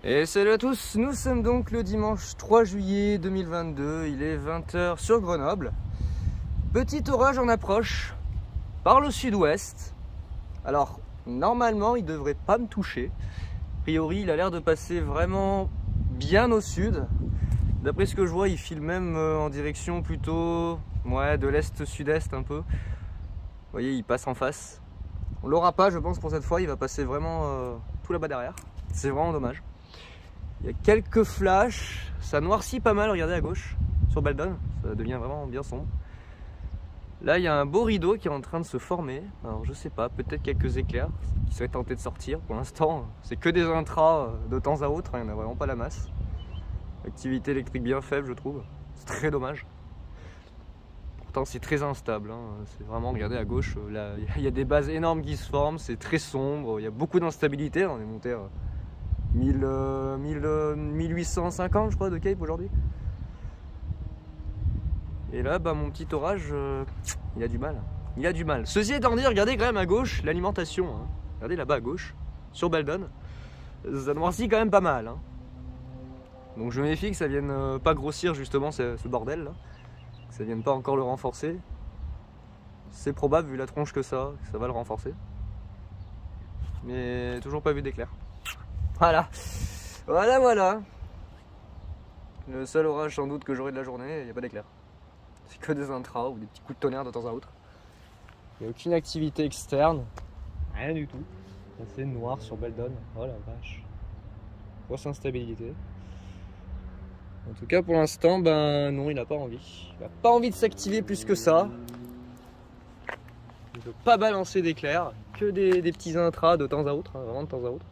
Et salut à tous, nous sommes donc le dimanche 3 juillet 2022, il est 20 h sur Grenoble. Petit orage en approche, par le sud-ouest. Alors, normalement, il devrait pas me toucher. A priori, il a l'air de passer vraiment bien au sud. D'après ce que je vois, il file même en direction plutôt de l'est-sud-est un peu. Vous voyez, il passe en face. On l'aura pas, je pense, pour cette fois, il va passer vraiment tout là-bas derrière. C'est vraiment dommage. Il y a quelques flashs, ça noircit pas mal, regardez à gauche, sur Baldon, ça devient vraiment bien sombre. Là il y a un beau rideau qui est en train de se former, alors je sais pas, peut-être quelques éclairs qui seraient tentés de sortir. Pour l'instant c'est que des intras de temps à autre, il n'y en a vraiment pas la masse. Activité électrique bien faible je trouve, c'est très dommage. Pourtant c'est très instable, c'est vraiment, regardez à gauche, là il y a des bases énormes qui se forment, c'est très sombre, il y a beaucoup d'instabilité, on est monté à 1850 je crois de Cape aujourd'hui. Et là mon petit orage il a du mal. Il a du mal. Ceci étant dit, regardez quand même à gauche l'alimentation. Regardez là-bas à gauche, sur Baldon. Ça noircit quand même pas mal. Donc je me méfie que ça vienne pas grossir justement ce bordel là. Que ça vienne pas encore le renforcer. C'est probable vu la tronche que ça va le renforcer. Mais toujours pas vu d'éclair. Voilà. Le seul orage sans doute que j'aurai de la journée, il n'y a pas d'éclair. C'est que des intras ou des petits coups de tonnerre de temps à autre. Il n'y a aucune activité externe. Rien du tout. C'est noir sur Baldon. Oh la vache. Grosse instabilité. En tout cas pour l'instant, non, il n'a pas envie. Il n'a pas envie de s'activer plus que ça. Il ne veut pas balancer d'éclairs. Que des petits intras de temps à autre, vraiment de temps à autre.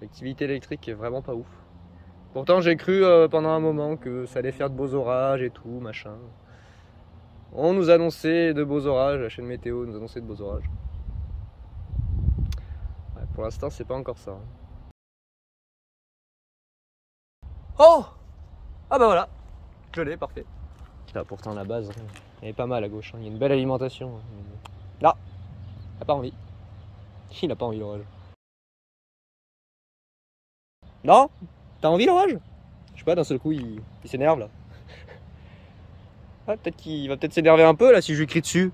L'activité électrique est vraiment pas ouf. Pourtant j'ai cru pendant un moment que ça allait faire de beaux orages et tout, machin. On nous annonçait de beaux orages, la chaîne météo nous annonçait de beaux orages. Ouais, pour l'instant c'est pas encore ça. Oh! Ah bah voilà, je l'ai, parfait. Là pourtant la base, elle est pas mal à gauche, il y a une belle alimentation. Là, il n'a pas envie. Il n'a pas envie l'orage. Non? T'as envie l'orage? Je sais pas, d'un seul coup il s'énerve là. Ah, peut-être qu'il va s'énerver un peu là si je lui crie dessus.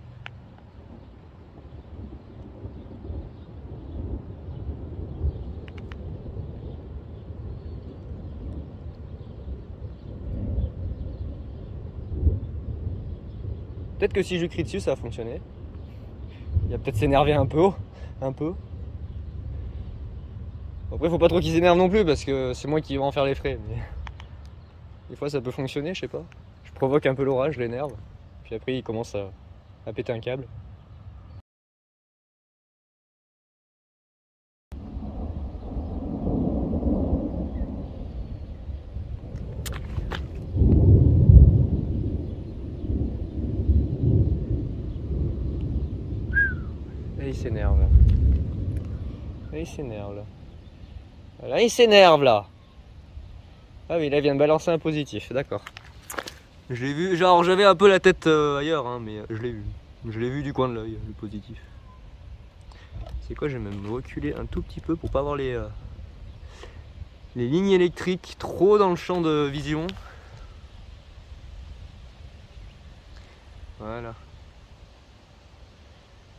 Peut-être que si je lui crie dessus ça va fonctionner. Il va peut-être s'énerver un peu. Après faut pas trop qu'il s'énerve non plus parce que c'est moi qui vais en faire les frais. Mais des fois ça peut fonctionner, je sais pas. Je provoque un peu l'orage, je l'énerve. Puis après il commence à péter un câble. Et il s'énerve là. Là il s'énerve là. Ah oui, là il vient de balancer un positif, d'accord. Je l'ai vu, genre j'avais un peu la tête ailleurs, mais je l'ai vu. Je l'ai vu du coin de l'œil, le positif. C'est quoi, je vais même reculer un tout petit peu pour pas avoir les lignes électriques trop dans le champ de vision. Voilà.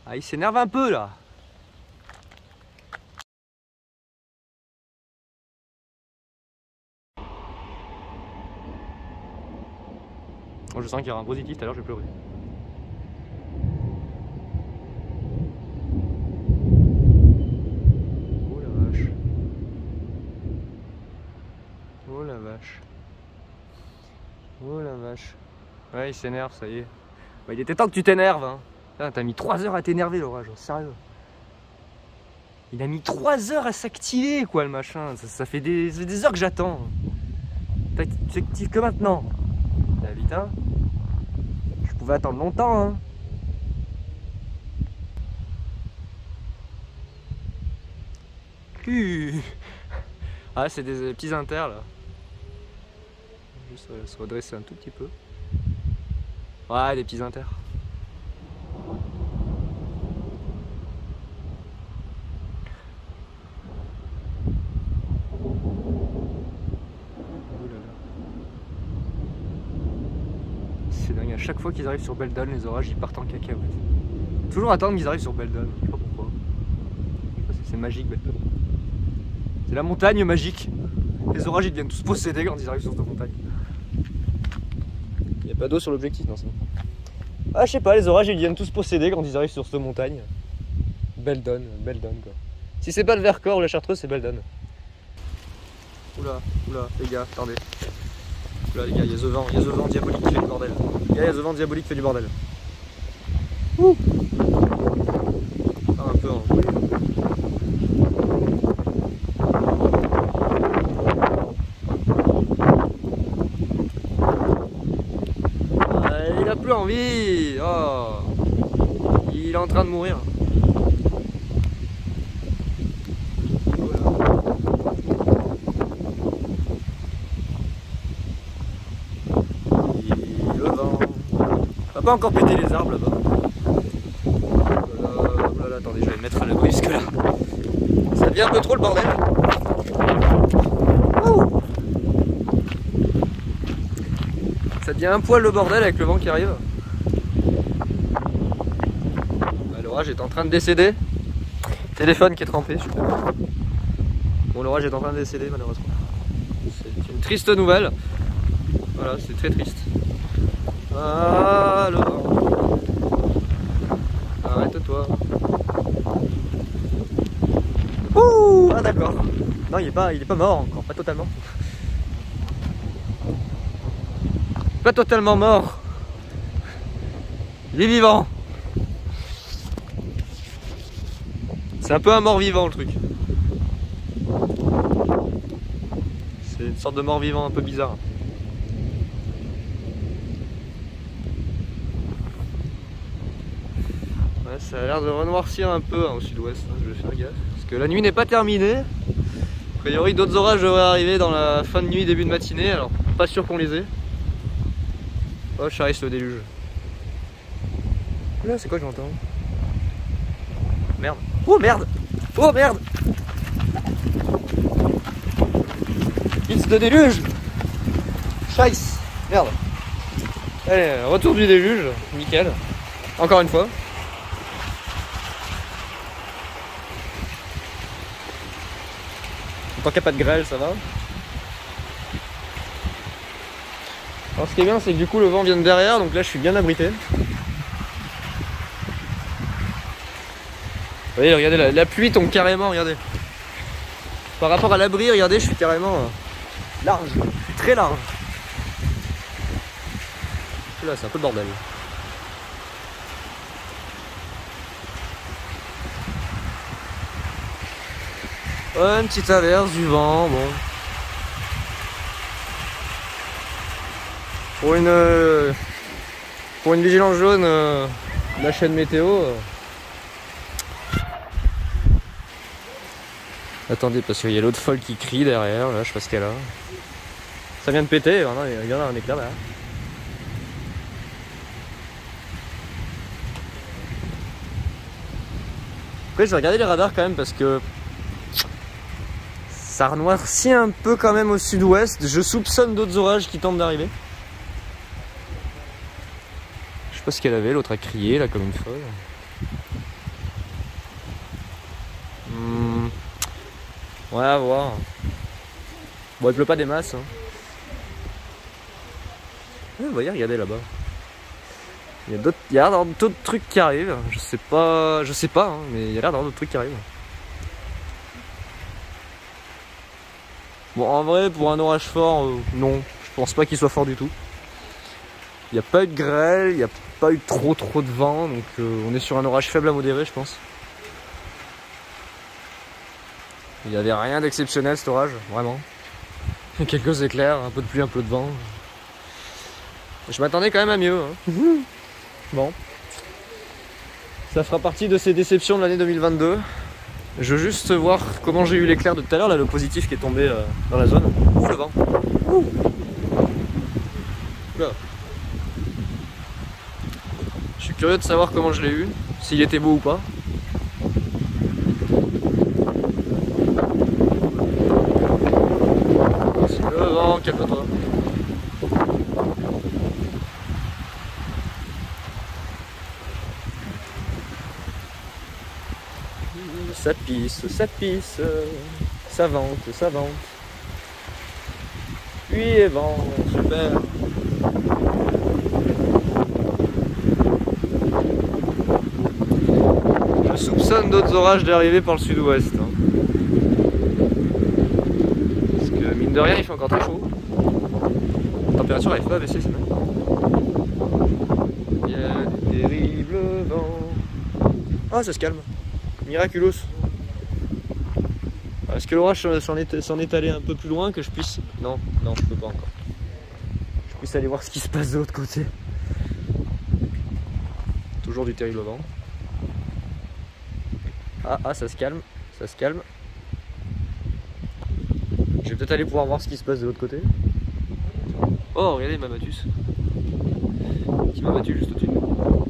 Ah, il s'énerve un peu là. Oh, je sens qu'il y aura un positif, tout à l'heure je vais pleurer. Oh la vache. Oh la vache. Oh la vache. Ouais, il s'énerve, ça y est. Bah, il était temps que tu t'énerves. T'as mis 3 heures à t'énerver l'orage, sérieux. Il a mis 3 heures à s'activer quoi le machin. Ça fait des heures que j'attends. Tu t'actives que maintenant. T'as vite Je pouvais attendre longtemps Ah c'est des petits inters là. Juste se redresser un tout petit peu. Ouais, des petits inters. c'est dingue. À chaque fois qu'ils arrivent sur Beldon, les orages ils partent en cacahuète. Toujours attendre qu'ils arrivent sur Beldon. Je sais pas pourquoi. C'est magique Beldon. C'est la montagne magique. Les orages ils deviennent tous possédés quand ils arrivent sur cette montagne. Il n'y a pas d'eau sur l'objectif, non c'est bon. Ah je sais pas, les orages ils deviennent tous possédés quand ils arrivent sur cette montagne. Beldon quoi. Si c'est pas le Vercors ou la Chartreuse, c'est Beldon. Oula, les gars, attendez. Oula les gars, il y a The Vent diabolique qui fait du bordel. Il y a The Vent diabolique qui fait du bordel. Ouh. Ah, un peu hein. Il a plus envie. Oh. Il est en train de mourir. Pas encore péter les arbres là-bas. Là, attendez, je vais me mettre à l'abri jusque là. Ça devient un peu trop le bordel. Ouh. Ça devient un poil le bordel avec le vent qui arrive. L'orage est en train de décéder. Téléphone qui est trempé, super. Bon, l'orage est en train de décéder malheureusement. C'est une triste nouvelle. Voilà, c'est très triste. Ah, le vent. Arrête-toi. Ouh, ah d'accord. Non, il est pas mort encore, pas totalement. Pas totalement mort. Il est vivant. C'est un peu un mort-vivant le truc. C'est une sorte de mort-vivant un peu bizarre. Ouais, ça a l'air de renoircir un peu hein, au sud-ouest, hein, je vais faire gaffe. Parce que la nuit n'est pas terminée. A priori d'autres orages devraient arriver dans la fin de nuit, début de matinée, alors pas sûr qu'on les ait. Oh, charisse le déluge. Là, c'est quoi que j'entends? Merde. Oh merde! Oh merde! It's de déluge! Charisse! Merde! Allez, retour du déluge, nickel. Encore une fois. Tant qu'il n'y a pas de grêle, ça va. Alors ce qui est bien, c'est que du coup le vent vient de derrière, donc là je suis bien abrité. Vous voyez, regardez, la pluie tombe carrément, regardez. Par rapport à l'abri, regardez, je suis carrément large, je suis très large. Là, c'est un peu le bordel. Ouais, une petite averse, du vent, bon. Pour une vigilance jaune, la chaîne météo. Attendez, parce qu'il y a l'autre folle qui crie derrière, là, je sais pas ce qu'elle a. Ça vient de péter, vraiment, il y en a un éclair là. Après, je vais regarder les radars quand même parce que ça renoircit un peu quand même au sud-ouest. Je soupçonne d'autres orages qui tentent d'arriver. Je sais pas ce qu'elle avait, l'autre a crié là comme une folle. Ouais, à voir. Bon, il pleut pas des masses. Hein. Ouais, vous voyez, regardez là-bas. Il y a l'air d'avoir d'autres trucs qui arrivent. Je sais pas, hein, mais il y a l'air d'avoir d'autres trucs qui arrivent. Bon, en vrai, pour un orage fort, non, je pense pas qu'il soit fort du tout. Il n'y a pas eu de grêle, il n'y a pas eu trop de vent, donc on est sur un orage faible à modéré, je pense. Il n'y avait rien d'exceptionnel cet orage, vraiment. Quelques éclairs, un peu de pluie, un peu de vent. Je m'attendais quand même à mieux. Hein. Bon. Ça fera partie de ces déceptions de l'année 2022. Je veux juste voir comment j'ai eu l'éclair de tout à l'heure, là, le positif qui est tombé dans la zone. Ouh, le vent. Ouh. Là. Je suis curieux de savoir comment je l'ai eu, s'il était beau ou pas. Le vent, calme-toi. ça pisse, ça vente, ça vente. Pluie et vent, super. Je soupçonne d'autres orages d'arriver par le sud-ouest. Hein. Parce que mine de rien, il fait encore très chaud. La température n'arrive pas à baisser, c'est même. Il y a des terribles vents. Ah, ça se calme. Miraculous. Est-ce que l'orage s'en est allé un peu plus loin que je puisse... Non, non, je peux pas encore. Je puisse aller voir ce qui se passe de l'autre côté. Toujours du terrible vent. Ah, ça se calme, ça se calme. Je vais peut-être aller pouvoir voir ce qui se passe de l'autre côté. Oh, regardez ma Matus. Qui m'a battu juste au-dessus de nous.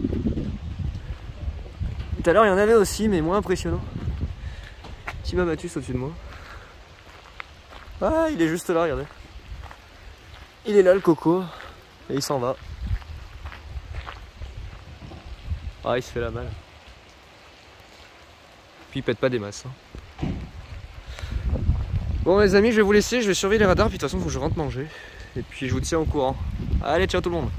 Tout à l'heure, il y en avait aussi, mais moins impressionnant. Petit Matus au-dessus de moi. Ah, il est juste là, regardez. Il est là, le coco. Et il s'en va. Ah, il se fait la malle. Puis il pète pas des masses. Hein. Bon les amis, je vais vous laisser, je vais surveiller les radars, puis de toute façon il faut que je rentre manger. Et puis je vous tiens au courant. Allez, ciao tout le monde.